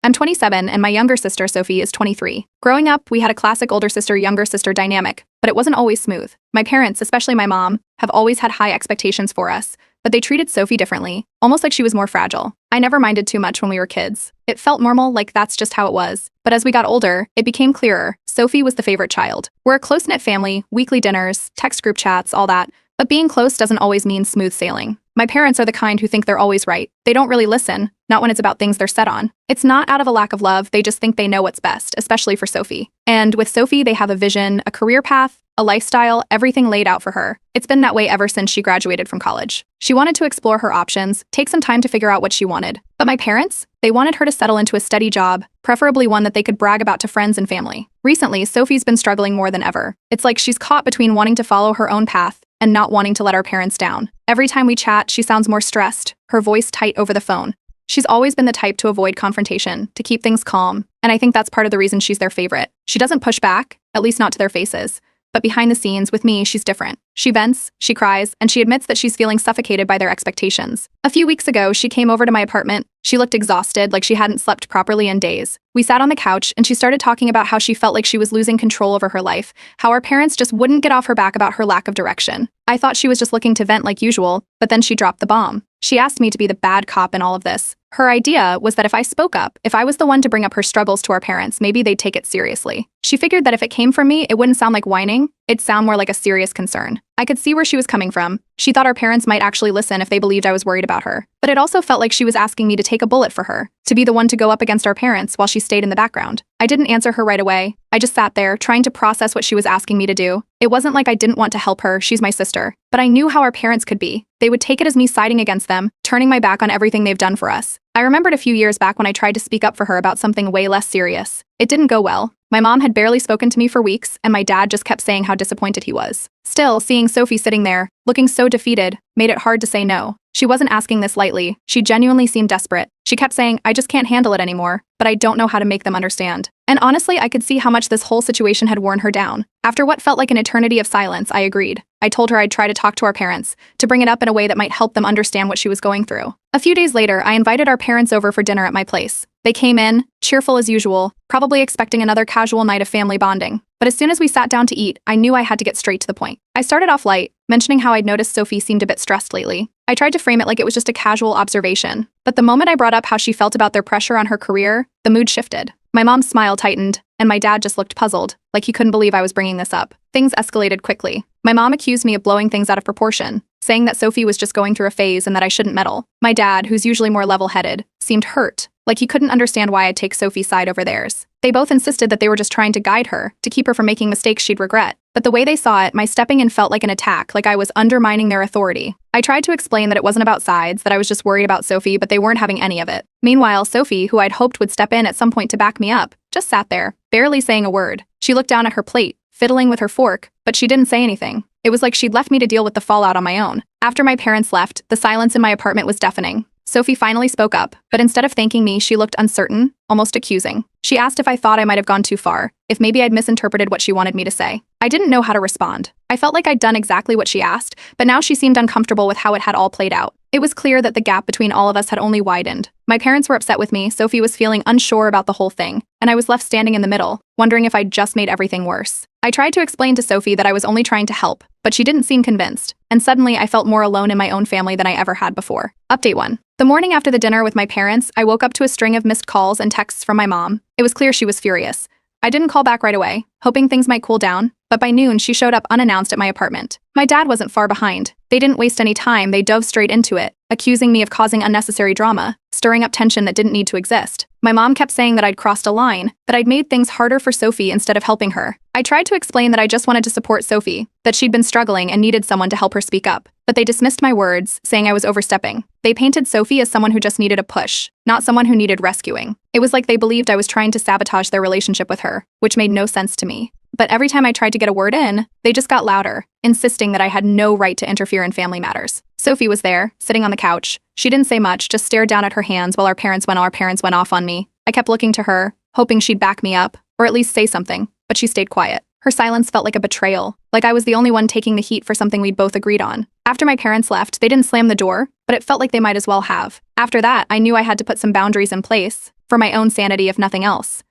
I'm 27 and my younger sister, Sophie, is 23. Growing up, we had a classic older sister-younger sister dynamic, but it wasn't always smooth. My parents, especially my mom, have always had high expectations for us, but they treated Sophie differently, almost like she was more fragile. I never minded too much when we were kids. It felt normal, like that's just how it was. But as we got older, it became clearer. Sophie was the favorite child. We're a close-knit family, weekly dinners, text group chats, all that. But being close doesn't always mean smooth sailing. My parents are the kind who think they're always right. They don't really listen, not when it's about things they're set on. It's not out of a lack of love, they just think they know what's best, especially for Sophie. And with Sophie, they have a vision, a career path, a lifestyle, everything laid out for her. It's been that way ever since she graduated from college. She wanted to explore her options, take some time to figure out what she wanted. But my parents? They wanted her to settle into a steady job, preferably one that they could brag about to friends and family. Recently, Sophie's been struggling more than ever. It's like she's caught between wanting to follow her own path and not wanting to let our parents down. Every time we chat, she sounds more stressed, her voice tight over the phone. She's always been the type to avoid confrontation, to keep things calm, and I think that's part of the reason she's their favorite. She doesn't push back, at least not to their faces. But behind the scenes, with me, she's different. She vents, she cries, and she admits that she's feeling suffocated by their expectations. A few weeks ago, she came over to my apartment. She looked exhausted, like she hadn't slept properly in days. We sat on the couch, and she started talking about how she felt like she was losing control over her life, how our parents just wouldn't get off her back about her lack of direction. I thought she was just looking to vent like usual, but then she dropped the bomb. She asked me to be the bad cop in all of this. Her idea was that if I spoke up, if I was the one to bring up her struggles to our parents, maybe they'd take it seriously. She figured that if it came from me, it wouldn't sound like whining, it'd sound more like a serious concern. I could see where she was coming from. She thought our parents might actually listen if they believed I was worried about her. But it also felt like she was asking me to take a bullet for her, to be the one to go up against our parents while she stayed in the background. I didn't answer her right away. I just sat there, trying to process what she was asking me to do. It wasn't like I didn't want to help her, she's my sister. But I knew how our parents could be. They would take it as me siding against them, turning my back on everything they've done for us. I remembered a few years back when I tried to speak up for her about something way less serious. It didn't go well. My mom had barely spoken to me for weeks, and my dad just kept saying how disappointed he was. Still, seeing Sophie sitting there, looking so defeated, made it hard to say no. She wasn't asking this lightly. She genuinely seemed desperate. She kept saying, I just can't handle it anymore, but I don't know how to make them understand. And honestly, I could see how much this whole situation had worn her down. After what felt like an eternity of silence, I agreed. I told her I'd try to talk to our parents, to bring it up in a way that might help them understand what she was going through. A few days later, I invited our parents over for dinner at my place. They came in, cheerful as usual, probably expecting another casual night of family bonding. But as soon as we sat down to eat, I knew I had to get straight to the point. I started off light, mentioning how I'd noticed Sophie seemed a bit stressed lately. I tried to frame it like it was just a casual observation. But the moment I brought up how she felt about their pressure on her career, the mood shifted. My mom's smile tightened, and my dad just looked puzzled, like he couldn't believe I was bringing this up. Things escalated quickly. My mom accused me of blowing things out of proportion, saying that Sophie was just going through a phase and that I shouldn't meddle. My dad, who's usually more level-headed, seemed hurt, like he couldn't understand why I'd take Sophie's side over theirs. They both insisted that they were just trying to guide her, to keep her from making mistakes she'd regret. But the way they saw it, my stepping in felt like an attack, like I was undermining their authority. I tried to explain that it wasn't about sides, that I was just worried about Sophie, but they weren't having any of it. Meanwhile, Sophie, who I'd hoped would step in at some point to back me up, just sat there, barely saying a word. She looked down at her plate, fiddling with her fork, but she didn't say anything. It was like she'd left me to deal with the fallout on my own. After my parents left, the silence in my apartment was deafening. Sophie finally spoke up, but instead of thanking me, she looked uncertain, almost accusing. She asked if I thought I might have gone too far, if maybe I'd misinterpreted what she wanted me to say. I didn't know how to respond. I felt like I'd done exactly what she asked, but now she seemed uncomfortable with how it had all played out. It was clear that the gap between all of us had only widened. My parents were upset with me, Sophie was feeling unsure about the whole thing, and I was left standing in the middle, wondering if I'd just made everything worse. I tried to explain to Sophie that I was only trying to help, but she didn't seem convinced, and suddenly I felt more alone in my own family than I ever had before. Update 1. The morning after the dinner with my parents, I woke up to a string of missed calls and texts from my mom. It was clear she was furious. I didn't call back right away, hoping things might cool down, but by noon she showed up unannounced at my apartment. My dad wasn't far behind. They didn't waste any time, they dove straight into it, accusing me of causing unnecessary drama, stirring up tension that didn't need to exist. My mom kept saying that I'd crossed a line, that I'd made things harder for Sophie instead of helping her. I tried to explain that I just wanted to support Sophie, that she'd been struggling and needed someone to help her speak up. But they dismissed my words, saying I was overstepping. They painted Sophie as someone who just needed a push, not someone who needed rescuing. It was like they believed I was trying to sabotage their relationship with her, which made no sense to me. But every time I tried to get a word in, they just got louder, insisting that I had no right to interfere in family matters. Sophie was there, sitting on the couch. She didn't say much, just stared down at her hands while our parents went off on me. I kept looking to her, hoping she'd back me up, or at least say something, but she stayed quiet. Her silence felt like a betrayal, like I was the only one taking the heat for something we'd both agreed on. After my parents left, they didn't slam the door, but it felt like they might as well have. After that, I knew I had to put some boundaries in place. for my own sanity if nothing else.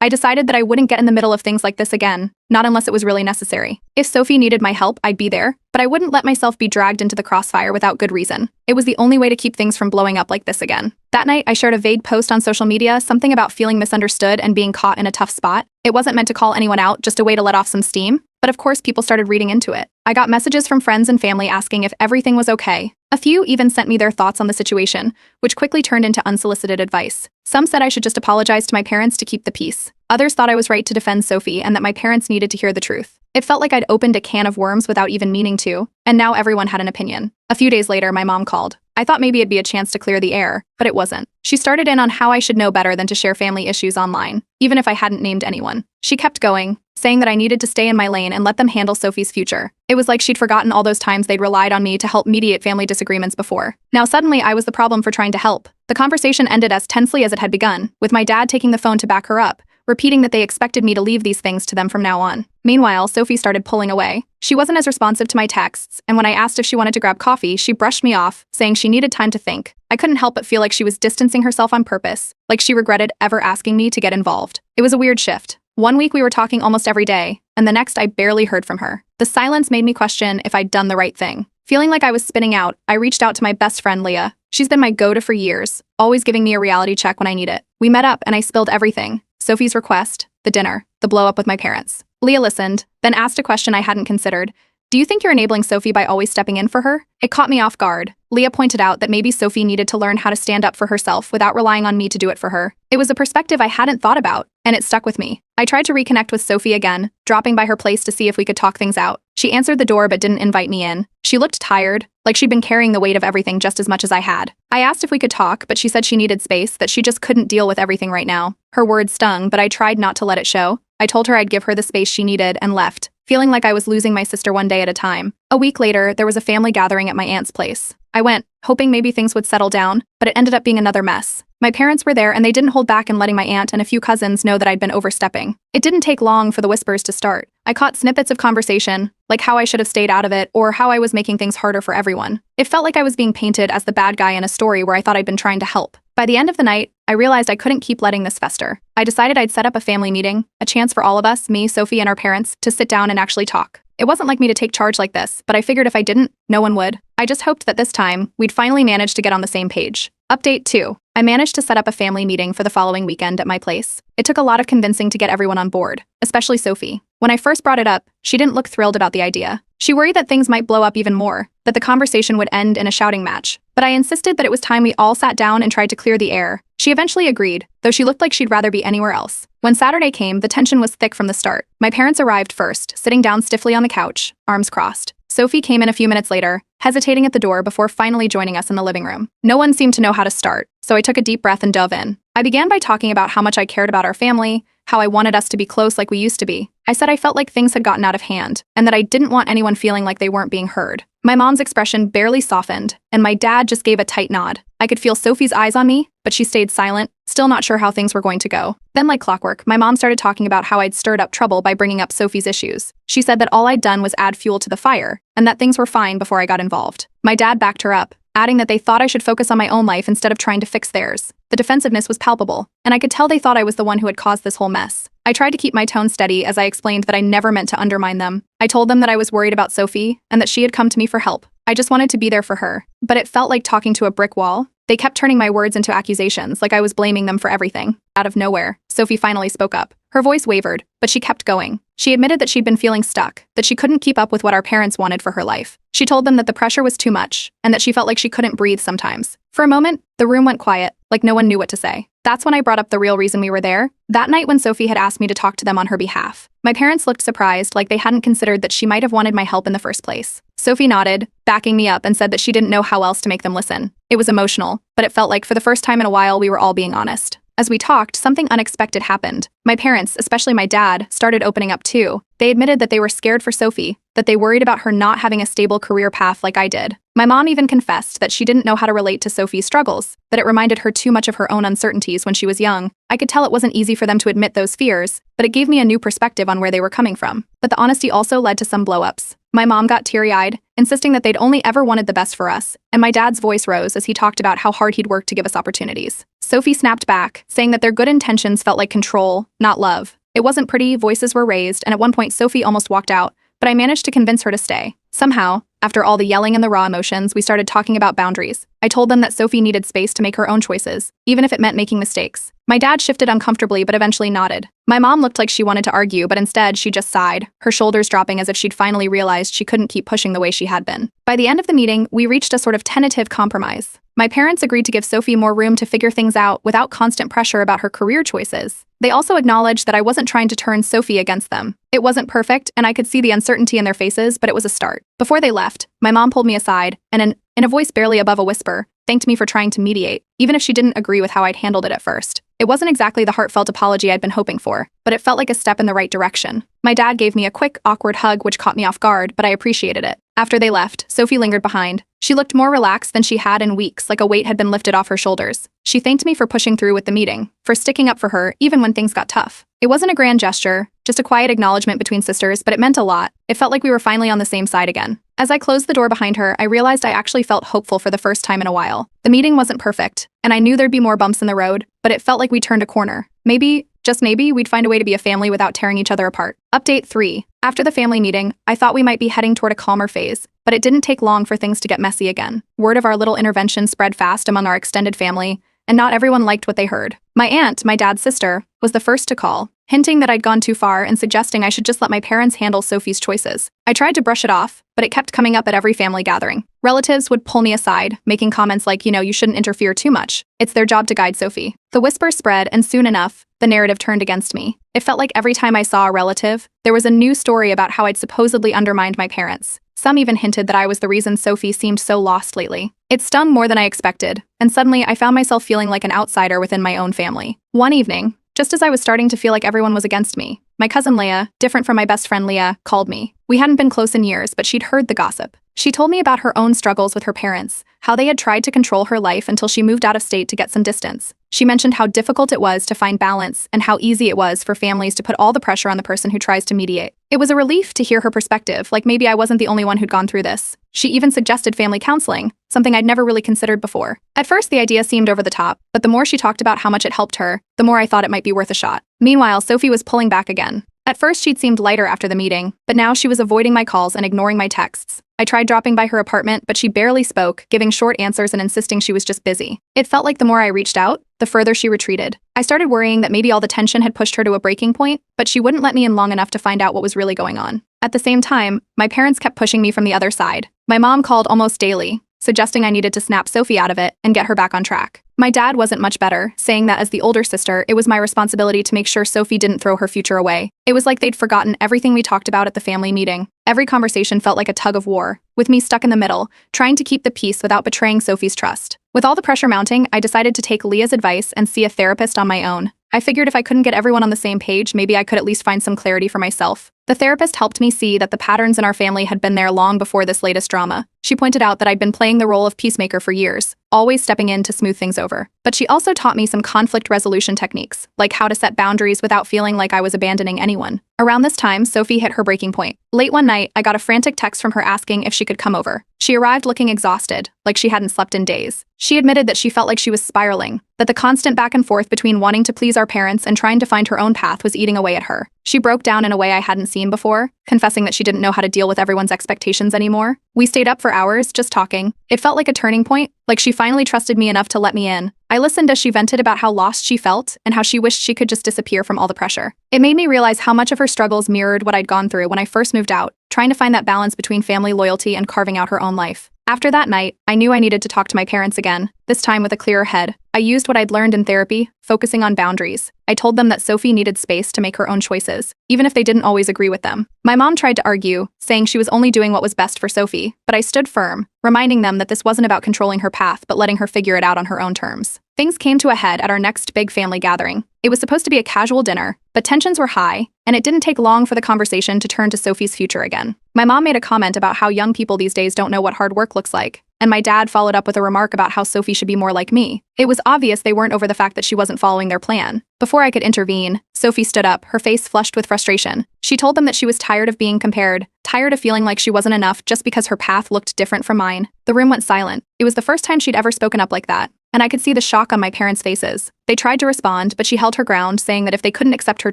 I decided that I wouldn't get in the middle of things like this again, not unless it was really necessary. If Sophie needed my help, I'd be there, but I wouldn't let myself be dragged into the crossfire without good reason. It was the only way to keep things from blowing up like this again. That night, I shared a vague post on social media, something about feeling misunderstood and being caught in a tough spot. It wasn't meant to call anyone out, just a way to let off some steam. But of course, people started reading into it. I got messages from friends and family asking if everything was okay. A few even sent me their thoughts on the situation, which quickly turned into unsolicited advice. Some said I should just apologize to my parents to keep the peace. Others thought I was right to defend Sophie and that my parents needed to hear the truth. It felt like I'd opened a can of worms without even meaning to, and now everyone had an opinion. A few days later, my mom called. I thought maybe it'd be a chance to clear the air, but it wasn't. She started in on how I should know better than to share family issues online, even if I hadn't named anyone. She kept going, saying that I needed to stay in my lane and let them handle Sophie's future. It was like she'd forgotten all those times they'd relied on me to help mediate family disagreements before. Now suddenly I was the problem for trying to help. The conversation ended as tensely as it had begun, with my dad taking the phone to back her up, repeating that they expected me to leave these things to them from now on. Meanwhile, Sophie started pulling away. She wasn't as responsive to my texts, and when I asked if she wanted to grab coffee, she brushed me off, saying she needed time to think. I couldn't help but feel like she was distancing herself on purpose, like she regretted ever asking me to get involved. It was a weird shift. One week we were talking almost every day, and the next I barely heard from her. The silence made me question if I'd done the right thing. Feeling like I was spinning out, I reached out to my best friend, Leah. She's been my go-to for years, always giving me a reality check when I need it. We met up and I spilled everything. Sophie's request, the dinner, the blow-up with my parents. Leah listened, then asked a question I hadn't considered. Do you think you're enabling Sophie by always stepping in for her? It caught me off guard. Leah pointed out that maybe Sophie needed to learn how to stand up for herself without relying on me to do it for her. It was a perspective I hadn't thought about, and it stuck with me. I tried to reconnect with Sophie again, dropping by her place to see if we could talk things out. She answered the door but didn't invite me in. She looked tired, like she'd been carrying the weight of everything just as much as I had. I asked if we could talk, but she said she needed space, that she just couldn't deal with everything right now. Her words stung, but I tried not to let it show. I told her I'd give her the space she needed and left, feeling like I was losing my sister one day at a time. A week later, there was a family gathering at my aunt's place. I went, hoping maybe things would settle down, but it ended up being another mess. My parents were there and they didn't hold back in letting my aunt and a few cousins know that I'd been overstepping. It didn't take long for the whispers to start. I caught snippets of conversation, like how I should have stayed out of it or how I was making things harder for everyone. It felt like I was being painted as the bad guy in a story where I thought I'd been trying to help. By the end of the night, I realized I couldn't keep letting this fester. I decided I'd set up a family meeting, a chance for all of us, me, Sophie, and our parents, to sit down and actually talk. It wasn't like me to take charge like this, but I figured if I didn't, no one would. I just hoped that this time, we'd finally manage to get on the same page. Update 2. I managed to set up a family meeting for the following weekend at my place. It took a lot of convincing to get everyone on board, especially Sophie. When I first brought it up, she didn't look thrilled about the idea. She worried that things might blow up even more, that the conversation would end in a shouting match. But I insisted that it was time we all sat down and tried to clear the air. She eventually agreed, though she looked like she'd rather be anywhere else. When Saturday came, the tension was thick from the start. My parents arrived first, sitting down stiffly on the couch, arms crossed. Sophie came in a few minutes later, hesitating at the door before finally joining us in the living room. No one seemed to know how to start, so I took a deep breath and dove in. I began by talking about how much I cared about our family, how I wanted us to be close like we used to be. I said I felt like things had gotten out of hand, and that I didn't want anyone feeling like they weren't being heard. My mom's expression barely softened, and my dad just gave a tight nod. I could feel Sophie's eyes on me, but she stayed silent, still not sure how things were going to go. Then, like clockwork, my mom started talking about how I'd stirred up trouble by bringing up Sophie's issues. She said that all I'd done was add fuel to the fire, and that things were fine before I got involved. My dad backed her up, adding that they thought I should focus on my own life instead of trying to fix theirs. The defensiveness was palpable, and I could tell they thought I was the one who had caused this whole mess. I tried to keep my tone steady as I explained that I never meant to undermine them. I told them that I was worried about Sophie and that she had come to me for help. I just wanted to be there for her. But it felt like talking to a brick wall. They kept turning my words into accusations, like I was blaming them for everything. Out of nowhere, Sophie finally spoke up. Her voice wavered, but she kept going. She admitted that she'd been feeling stuck, that she couldn't keep up with what our parents wanted for her life. She told them that the pressure was too much, and that she felt like she couldn't breathe sometimes. For a moment, the room went quiet, like no one knew what to say. That's when I brought up the real reason we were there, that night when Sophie had asked me to talk to them on her behalf. My parents looked surprised, like they hadn't considered that she might have wanted my help in the first place. Sophie nodded, backing me up, and said that she didn't know how else to make them listen. It was emotional, but it felt like for the first time in a while we were all being honest. As we talked, something unexpected happened. My parents, especially my dad, started opening up too. They admitted that they were scared for Sophie, that they worried about her not having a stable career path like I did. My mom even confessed that she didn't know how to relate to Sophie's struggles, that it reminded her too much of her own uncertainties when she was young. I could tell it wasn't easy for them to admit those fears, but it gave me a new perspective on where they were coming from. But the honesty also led to some blow-ups. My mom got teary-eyed, insisting that they'd only ever wanted the best for us, and my dad's voice rose as he talked about how hard he'd worked to give us opportunities. Sophie snapped back, saying that their good intentions felt like control, not love. It wasn't pretty, voices were raised, and at one point Sophie almost walked out, but I managed to convince her to stay. Somehow, after all the yelling and the raw emotions, we started talking about boundaries. I told them that Sophie needed space to make her own choices, even if it meant making mistakes. My dad shifted uncomfortably but eventually nodded. My mom looked like she wanted to argue, but instead she just sighed, her shoulders dropping as if she'd finally realized she couldn't keep pushing the way she had been. By the end of the meeting, we reached a sort of tentative compromise. My parents agreed to give Sophie more room to figure things out without constant pressure about her career choices. They also acknowledged that I wasn't trying to turn Sophie against them. It wasn't perfect, and I could see the uncertainty in their faces, but it was a start. Before they left, my mom pulled me aside and, in a voice barely above a whisper, thanked me for trying to mediate, even if she didn't agree with how I'd handled it at first. It wasn't exactly the heartfelt apology I'd been hoping for, but it felt like a step in the right direction. My dad gave me a quick, awkward hug which caught me off guard, but I appreciated it. After they left, Sophie lingered behind. She looked more relaxed than she had in weeks, like a weight had been lifted off her shoulders. She thanked me for pushing through with the meeting, for sticking up for her even when things got tough. It wasn't a grand gesture, just a quiet acknowledgement between sisters, but it meant a lot. It felt like we were finally on the same side again. As I closed the door behind her, I realized I actually felt hopeful for the first time in a while. The meeting wasn't perfect, and I knew there'd be more bumps in the road, but it felt like we turned a corner. Maybe, just maybe, we'd find a way to be a family without tearing each other apart. Update 3. After the family meeting, I thought we might be heading toward a calmer phase, but it didn't take long for things to get messy again. Word of our little intervention spread fast among our extended family, and not everyone liked what they heard. My aunt, my dad's sister, was the first to call, hinting that I'd gone too far and suggesting I should just let my parents handle Sophie's choices. I tried to brush it off, but it kept coming up at every family gathering. Relatives would pull me aside, making comments like, you shouldn't interfere too much. It's their job to guide Sophie. The whisper spread, and soon enough, the narrative turned against me. It felt like every time I saw a relative, there was a new story about how I'd supposedly undermined my parents. Some even hinted that I was the reason Sophie seemed so lost lately. It stung more than I expected, and suddenly I found myself feeling like an outsider within my own family. One evening, just as I was starting to feel like everyone was against me, my cousin Leah, different from my best friend Leah, called me. We hadn't been close in years, but she'd heard the gossip. She told me about her own struggles with her parents, how they had tried to control her life until she moved out of state to get some distance. She mentioned how difficult it was to find balance and how easy it was for families to put all the pressure on the person who tries to mediate. It was a relief to hear her perspective, like maybe I wasn't the only one who'd gone through this. She even suggested family counseling, something I'd never really considered before. At first, the idea seemed over the top, but the more she talked about how much it helped her, the more I thought it might be worth a shot. Meanwhile, Sophie was pulling back again. At first, she'd seemed lighter after the meeting, but now she was avoiding my calls and ignoring my texts. I tried dropping by her apartment, but she barely spoke, giving short answers and insisting she was just busy. It felt like the more I reached out, the further she retreated. I started worrying that maybe all the tension had pushed her to a breaking point, but she wouldn't let me in long enough to find out what was really going on. At the same time, my parents kept pushing me from the other side. My mom called almost daily, suggesting I needed to snap Sophie out of it and get her back on track. My dad wasn't much better, saying that as the older sister, it was my responsibility to make sure Sophie didn't throw her future away. It was like they'd forgotten everything we talked about at the family meeting. Every conversation felt like a tug of war, with me stuck in the middle, trying to keep the peace without betraying Sophie's trust. With all the pressure mounting, I decided to take Leah's advice and see a therapist on my own. I figured if I couldn't get everyone on the same page, maybe I could at least find some clarity for myself. The therapist helped me see that the patterns in our family had been there long before this latest drama. She pointed out that I'd been playing the role of peacemaker for years, always stepping in to smooth things over. But she also taught me some conflict resolution techniques, like how to set boundaries without feeling like I was abandoning anyone. Around this time, Sophie hit her breaking point. Late one night, I got a frantic text from her asking if she could come over. She arrived looking exhausted, like she hadn't slept in days. She admitted that she felt like she was spiraling, that the constant back and forth between wanting to please our parents and trying to find her own path was eating away at her. She broke down in a way I hadn't seen before, confessing that she didn't know how to deal with everyone's expectations anymore. We stayed up for hours, just talking. It felt like a turning point, like she finally trusted me enough to let me in. I listened as she vented about how lost she felt and how she wished she could just disappear from all the pressure. It made me realize how much of her struggles mirrored what I'd gone through when I first moved out, trying to find that balance between family loyalty and carving out her own life. After that night, I knew I needed to talk to my parents again, this time with a clearer head. I used what I'd learned in therapy, focusing on boundaries. I told them that Sophie needed space to make her own choices, even if they didn't always agree with them. My mom tried to argue, saying she was only doing what was best for Sophie, but I stood firm, reminding them that this wasn't about controlling her path but letting her figure it out on her own terms. Things came to a head at our next big family gathering. It was supposed to be a casual dinner, but tensions were high, and it didn't take long for the conversation to turn to Sophie's future again. My mom made a comment about how young people these days don't know what hard work looks like, and my dad followed up with a remark about how Sophie should be more like me. It was obvious they weren't over the fact that she wasn't following their plan. Before I could intervene, Sophie stood up, her face flushed with frustration. She told them that she was tired of being compared, tired of feeling like she wasn't enough just because her path looked different from mine. The room went silent. It was the first time she'd ever spoken up like that. and I could see the shock on my parents' faces. They tried to respond, but she held her ground, saying that if they couldn't accept her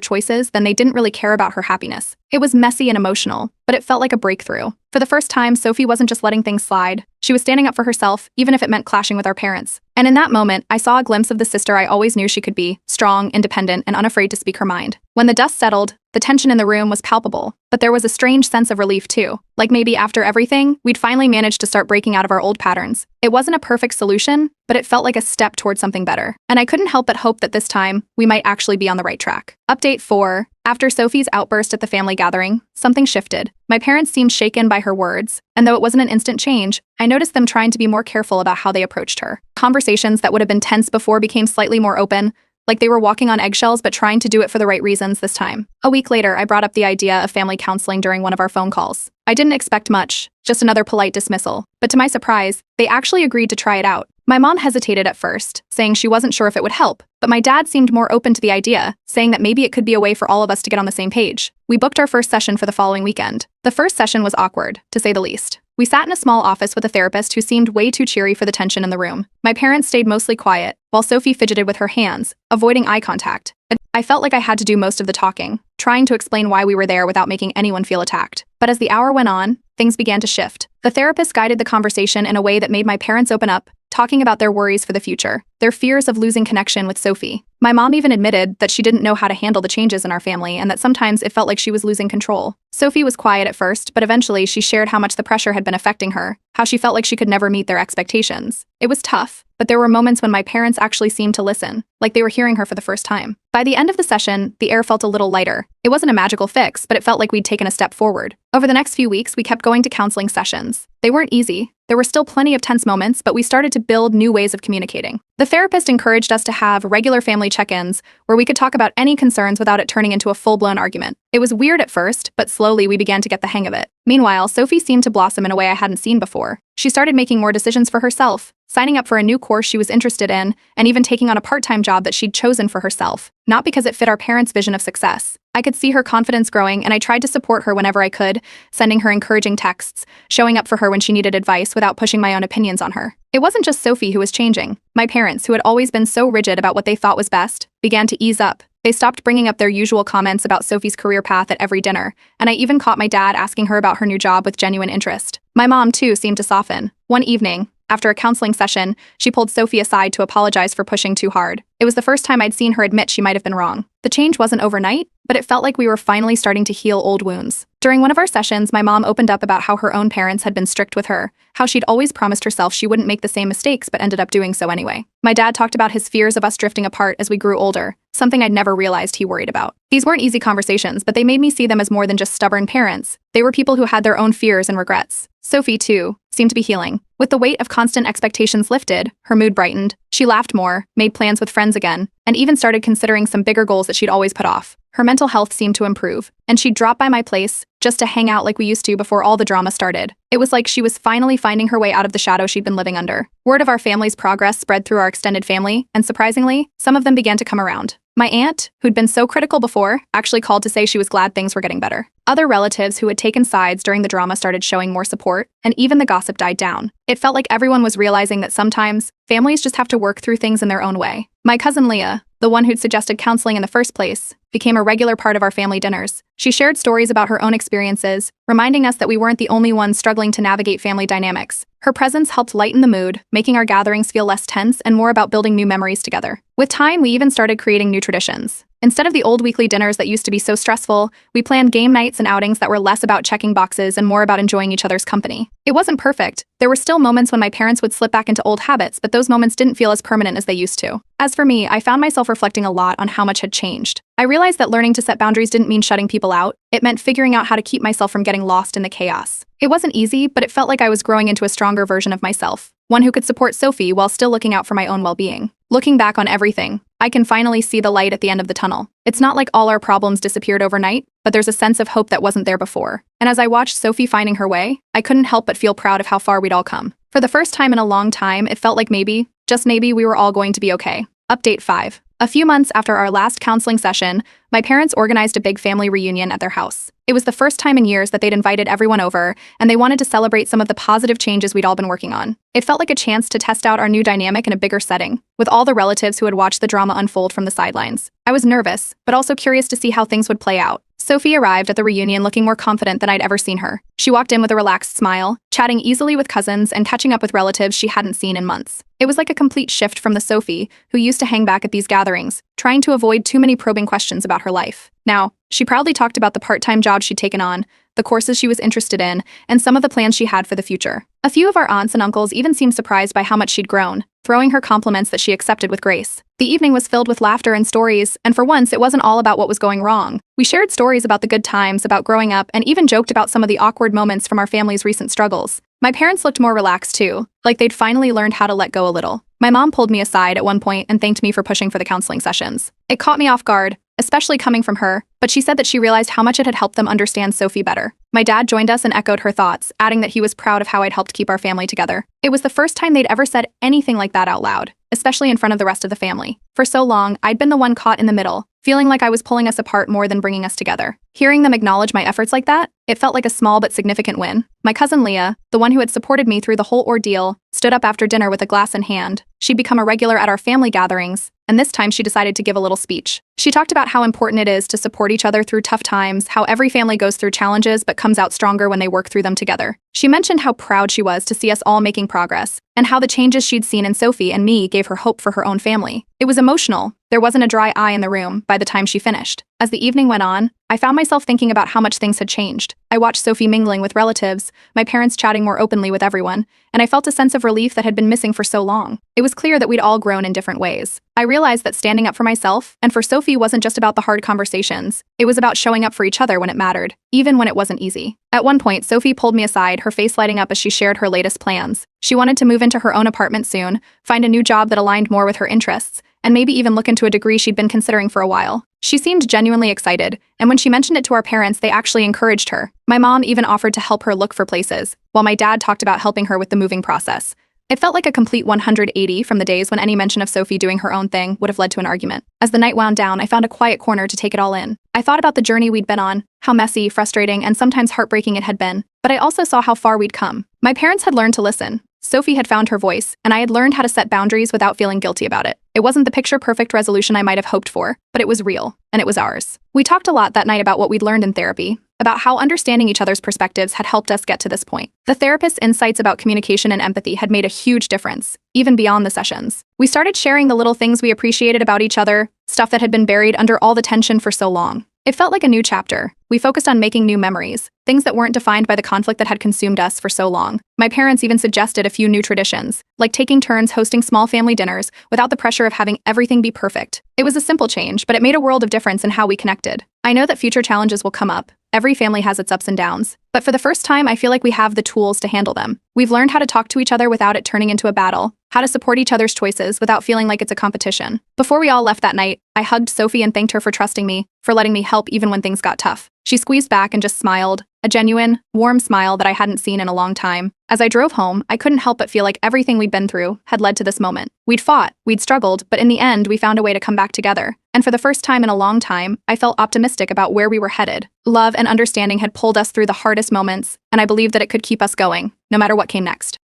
choices, then they didn't really care about her happiness. It was messy and emotional, but it felt like a breakthrough. For the first time, Sophie wasn't just letting things slide. She was standing up for herself, even if it meant clashing with our parents. And in that moment, I saw a glimpse of the sister I always knew she could be, strong, independent, and unafraid to speak her mind. When the dust settled, the tension in the room was palpable, but there was a strange sense of relief too. Like maybe after everything, we'd finally managed to start breaking out of our old patterns. It wasn't a perfect solution, but it felt like a step towards something better. And I couldn't help but hope that this time, we might actually be on the right track. Update 4. After Sophie's outburst at the family gathering, something shifted. My parents seemed shaken by her words, and though it wasn't an instant change, I noticed them trying to be more careful about how they approached her. Conversations that would have been tense before became slightly more open, like they were walking on eggshells but trying to do it for the right reasons this time. A week later, I brought up the idea of family counseling during one of our phone calls. I didn't expect much, just another polite dismissal. But to my surprise, they actually agreed to try it out. My mom hesitated at first, saying she wasn't sure if it would help, but my dad seemed more open to the idea, saying that maybe it could be a way for all of us to get on the same page. We booked our first session for the following weekend. The first session was awkward, to say the least. We sat in a small office with a therapist who seemed way too cheery for the tension in the room. My parents stayed mostly quiet, while Sophie fidgeted with her hands, avoiding eye contact. I felt like I had to do most of the talking, trying to explain why we were there without making anyone feel attacked. But as the hour went on, things began to shift. The therapist guided the conversation in a way that made my parents open up, talking about their worries for the future, their fears of losing connection with Sophie. My mom even admitted that she didn't know how to handle the changes in our family and that sometimes it felt like she was losing control. Sophie was quiet at first, but eventually she shared how much the pressure had been affecting her, how she felt like she could never meet their expectations. It was tough, but there were moments when my parents actually seemed to listen, like they were hearing her for the first time. By the end of the session, the air felt a little lighter. It wasn't a magical fix, but it felt like we'd taken a step forward. Over the next few weeks, we kept going to counseling sessions. They weren't easy. There were still plenty of tense moments, but we started to build new ways of communicating. The therapist encouraged us to have regular family check-ins where we could talk about any concerns without it turning into a full-blown argument. It was weird at first, but slowly we began to get the hang of it. Meanwhile, Sophie seemed to blossom in a way I hadn't seen before. She started making more decisions for herself, signing up for a new course she was interested in, and even taking on a part-time job that she'd chosen for herself, not because it fit our parents' vision of success. I could see her confidence growing, and I tried to support her whenever I could, sending her encouraging texts, showing up for her when she needed advice without pushing my own opinions on her. It wasn't just Sophie who was changing. My parents, who had always been so rigid about what they thought was best, began to ease up. They stopped bringing up their usual comments about Sophie's career path at every dinner, and I even caught my dad asking her about her new job with genuine interest. My mom, too, seemed to soften. One evening, after a counseling session, she pulled Sophie aside to apologize for pushing too hard. It was the first time I'd seen her admit she might have been wrong. The change wasn't overnight, but it felt like we were finally starting to heal old wounds. During one of our sessions, my mom opened up about how her own parents had been strict with her, how she'd always promised herself she wouldn't make the same mistakes but ended up doing so anyway. My dad talked about his fears of us drifting apart as we grew older, something I'd never realized he worried about. These weren't easy conversations, but they made me see them as more than just stubborn parents. They were people who had their own fears and regrets. Sophie, too, seemed to be healing. With the weight of constant expectations lifted, her mood brightened. She laughed more, made plans with friends again, and even started considering some bigger goals that she'd always put off. Her mental health seemed to improve, and she'd drop by my place just to hang out like we used to before all the drama started. It was like she was finally finding her way out of the shadow she'd been living under. Word of our family's progress spread through our extended family, and surprisingly, some of them began to come around. My aunt, who'd been so critical before, actually called to say she was glad things were getting better. Other relatives who had taken sides during the drama started showing more support, and even the gossip died down. It felt like everyone was realizing that sometimes, families just have to work through things in their own way. My cousin Leah, the one who'd suggested counseling in the first place, became a regular part of our family dinners. She shared stories about her own experiences, reminding us that we weren't the only ones struggling to navigate family dynamics. Her presence helped lighten the mood, making our gatherings feel less tense and more about building new memories together. With time, we even started creating new traditions. Instead of the old weekly dinners that used to be so stressful, we planned game nights and outings that were less about checking boxes and more about enjoying each other's company. It wasn't perfect. There were still moments when my parents would slip back into old habits, but those moments didn't feel as permanent as they used to. As for me, I found myself reflecting a lot on how much had changed. I realized that learning to set boundaries didn't mean shutting people out. It meant figuring out how to keep myself from getting lost in the chaos. It wasn't easy, but it felt like I was growing into a stronger version of myself, one who could support Sophie while still looking out for my own well-being. Looking back on everything, I can finally see the light at the end of the tunnel. It's not like all our problems disappeared overnight, but there's a sense of hope that wasn't there before. And as I watched Sophie finding her way, I couldn't help but feel proud of how far we'd all come. For the first time in a long time, it felt like maybe, just maybe, we were all going to be okay. Update 5. A few months after our last counseling session, my parents organized a big family reunion at their house. It was the first time in years that they'd invited everyone over, and they wanted to celebrate some of the positive changes we'd all been working on. It felt like a chance to test out our new dynamic in a bigger setting, with all the relatives who had watched the drama unfold from the sidelines. I was nervous, but also curious to see how things would play out. Sophie arrived at the reunion looking more confident than I'd ever seen her. She walked in with a relaxed smile, chatting easily with cousins and catching up with relatives she hadn't seen in months. It was like a complete shift from the Sophie who used to hang back at these gatherings, trying to avoid too many probing questions about her life. Now, she proudly talked about the part-time job she'd taken on, the courses she was interested in, and some of the plans she had for the future. A few of our aunts and uncles even seemed surprised by how much she'd grown, throwing her compliments that she accepted with grace. The evening was filled with laughter and stories, and for once, it wasn't all about what was going wrong. We shared stories about the good times, about growing up, and even joked about some of the awkward moments from our family's recent struggles. My parents looked more relaxed too, like they'd finally learned how to let go a little. My mom pulled me aside at one point and thanked me for pushing for the counseling sessions. It caught me off guard, especially coming from her, but she said that she realized how much it had helped them understand Sophie better. My dad joined us and echoed her thoughts, adding that he was proud of how I'd helped keep our family together. It was the first time they'd ever said anything like that out loud, especially in front of the rest of the family. For so long, I'd been the one caught in the middle, feeling like I was pulling us apart more than bringing us together. Hearing them acknowledge my efforts like that, it felt like a small but significant win. My cousin Leah, the one who had supported me through the whole ordeal, stood up after dinner with a glass in hand. She'd become a regular at our family gatherings, and this time she decided to give a little speech. She talked about how important it is to support each other through tough times, how every family goes through challenges but comes out stronger when they work through them together. She mentioned how proud she was to see us all making progress, and how the changes she'd seen in Sophie and me gave her hope for her own family. It was emotional. There wasn't a dry eye in the room by the time she finished. As the evening went on, I found myself thinking about how much things had changed. I watched Sophie mingling with relatives, my parents chatting more openly with everyone, and I felt a sense of relief that had been missing for so long. It was clear that we'd all grown in different ways. I realized that standing up for myself and for Sophie wasn't just about the hard conversations. It was about showing up for each other when it mattered, even when it wasn't easy. At one point, Sophie pulled me aside, her face lighting up as she shared her latest plans. She wanted to move into her own apartment soon, find a new job that aligned more with her interests, and maybe even look into a degree she'd been considering for a while. She seemed genuinely excited, and when she mentioned it to our parents, they actually encouraged her. My mom even offered to help her look for places, while my dad talked about helping her with the moving process. It felt like a complete 180 from the days when any mention of Sophie doing her own thing would have led to an argument. As the night wound down, I found a quiet corner to take it all in. I thought about the journey we'd been on, how messy, frustrating, and sometimes heartbreaking it had been, but I also saw how far we'd come. My parents had learned to listen. Sophie had found her voice, and I had learned how to set boundaries without feeling guilty about it. It wasn't the picture-perfect resolution I might have hoped for, but it was real, and it was ours. We talked a lot that night about what we'd learned in therapy, about how understanding each other's perspectives had helped us get to this point. The therapist's insights about communication and empathy had made a huge difference, even beyond the sessions. We started sharing the little things we appreciated about each other, stuff that had been buried under all the tension for so long. It felt like a new chapter. We focused on making new memories, things that weren't defined by the conflict that had consumed us for so long. My parents even suggested a few new traditions, like taking turns hosting small family dinners without the pressure of having everything be perfect. It was a simple change, but it made a world of difference in how we connected. I know that future challenges will come up. Every family has its ups and downs, but for the first time, I feel like we have the tools to handle them. We've learned how to talk to each other without it turning into a battle, how to support each other's choices without feeling like it's a competition. Before we all left that night, I hugged Sophie and thanked her for trusting me, for letting me help even when things got tough. She squeezed back and just smiled, a genuine, warm smile that I hadn't seen in a long time. As I drove home, I couldn't help but feel like everything we'd been through had led to this moment. We'd fought, we'd struggled, but in the end, we found a way to come back together. And for the first time in a long time, I felt optimistic about where we were headed. Love and understanding had pulled us through the hardest moments, and I believed that it could keep us going, no matter what came next.